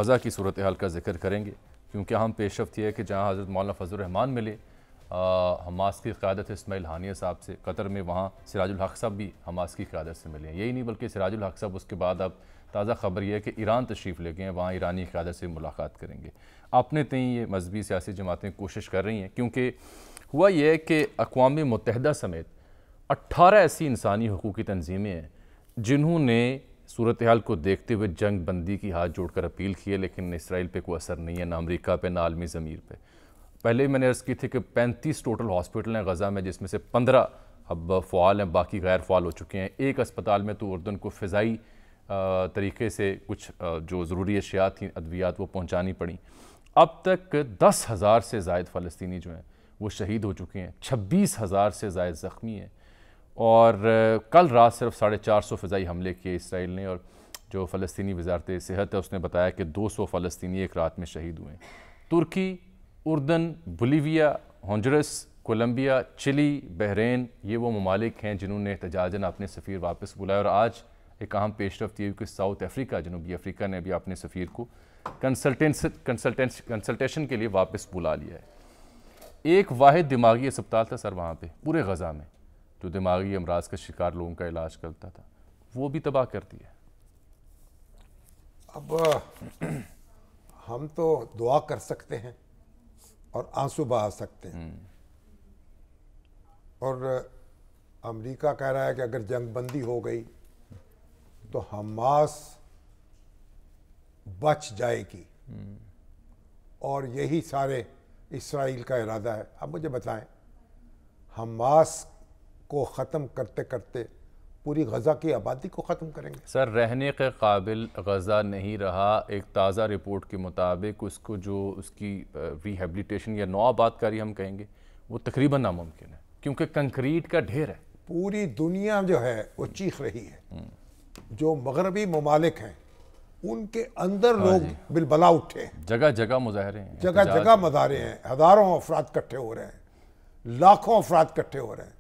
غزہ کی صورتحال کا ذکر کریں گے کیونکہ اہم پیش رفت یہ ہے کہ جہاں حضرت مولانا فضل الرحمان ملے حماس کی قیادت اسماعیل ہانیہ صاحب سے قطر میں، وہاں سراج الحق صاحب بھی حماس کی قیادت سے ملے ہیں۔ یہی نہیں بلکہ سراج الحق صاحب اس کے بعد اب تازہ خبر یہ ہے کہ ایران تشریف لے گئے ہیں، وہاں ایرانی قیادت سے ملاقات کریں گے۔ اپنے تئیں یہ مذہبی سیاسی جماعتیں کوشش کر رہی ہیں کیونکہ ہوا یہ ہے کہ اقوام متحدہ سمیت 18 ایسی انسانی حقوقی تنظیمیں ہیں جنہوں نے صورتحال کو دیکھتے ہوئے جنگ بندی کی ہاتھ جوڑ کر اپیل کی ہے، لیکن اسرائیل پہ کوئی اثر نہیں ہے، نہ امریکہ پہ، نہ عالمی ضمیر پہ۔ پہلے میں نے عرض کی تھی کہ 35 ٹوٹل ہاسپٹل ہیں غزہ میں، جس میں سے 15 اب فعال ہیں، باقی غیر فعال ہو چکے ہیں۔ ایک اسپتال میں تو اردن کو فضائی طریقے سے کچھ جو ضروری اشیاء تھیں، ادویات، وہ پہنچانی پڑیں۔ اب تک 10,000 سے زائد فلسطینی جو ہیں وہ شہید ہو چکے ہیں، 26,000 سے زائد زخمی ہیں، اور کل رات صرف 450 فضائی حملے کیے اسرائیل نے، اور جو فلسطینی وزارت صحت ہے اس نے بتایا کہ 200 فلسطینی ایک رات میں شہید ہوئے ہیں۔ ترکی، اردن، بولیویا، ہونڈورس، کولمبیا، چلی، بحرین، یہ وہ ممالک ہیں جنہوں نے احتجاجاً اپنے سفیر واپس بلایا، اور آج ایک اہم پیش رفت یہ کہ ساؤتھ افریقہ، جنوبی افریقہ نے بھی اپنے سفیر کو کنسلٹیشن کے لیے واپس بلا لیا ہے۔ ایک واحد دماغی اسپتال تھا سر وہاں پہ پورے غزہ میں، جو دماغی امراض کا شکار لوگوں کا علاج کرتا تھا، وہ بھی تباہ کر دیا۔ اب ہم تو دعا کر سکتے ہیں اور آنسو بہا سکتے ہیں، اور امریکہ کہہ رہا ہے کہ اگر جنگ بندی ہو گئی تو حماس بچ جائے گی، اور یہی سارے اسرائیل کا ارادہ ہے۔ اب مجھے بتائیں، حماس کو ختم کرتے کرتے پوری غزہ کی آبادی کو ختم کریں گے؟ سر، رہنے کے قابل غزہ نہیں رہا۔ ایک تازہ رپورٹ کے مطابق اس کو جو اس کی ریہیبلیٹیشن یا نو آباد کاری ہم کہیں گے، وہ تقریباً ناممکن ہے کیونکہ کنکریٹ کا ڈھیر ہے۔ پوری دنیا جو ہے وہ چیخ رہی ہے، جو مغربی ممالک ہیں ان کے اندر لوگ بالبلا اٹھے ہیں، جگہ جگہ مظاہرے ہیں، جگہ جگہ مظاہرے ہیں، ہزاروں افراد کٹھے ہو رہے ہیں، لاکھوں افراد کٹھے ہو رہے ہیں،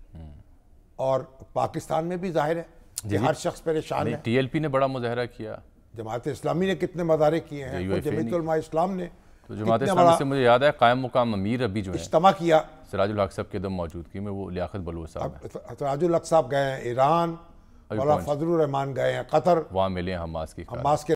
اور پاکستان میں بھی ظاہر ہے کہ ہر شخص پریشان ہے۔ ٹی ایل پی نے بڑا مظاہرہ کیا، جماعت اسلامی نے کتنے مظاہرے کیے ہیں، جمعیت علماء اسلام نے تو جماعت اسلامی سے مجھے یاد ہے قائم مقام امیر ابھی جو ہے اجتماع کیا، سراج الحق صاحب کے دم موجودگی میں، وہ لیاقت بلوچ صاحب ہیں۔ سراج الحق صاحب گئے ہیں ایران، مولانا فضل الرحمان گئے ہیں قطر، وہاں ملے ہیں حماس کی حماس کے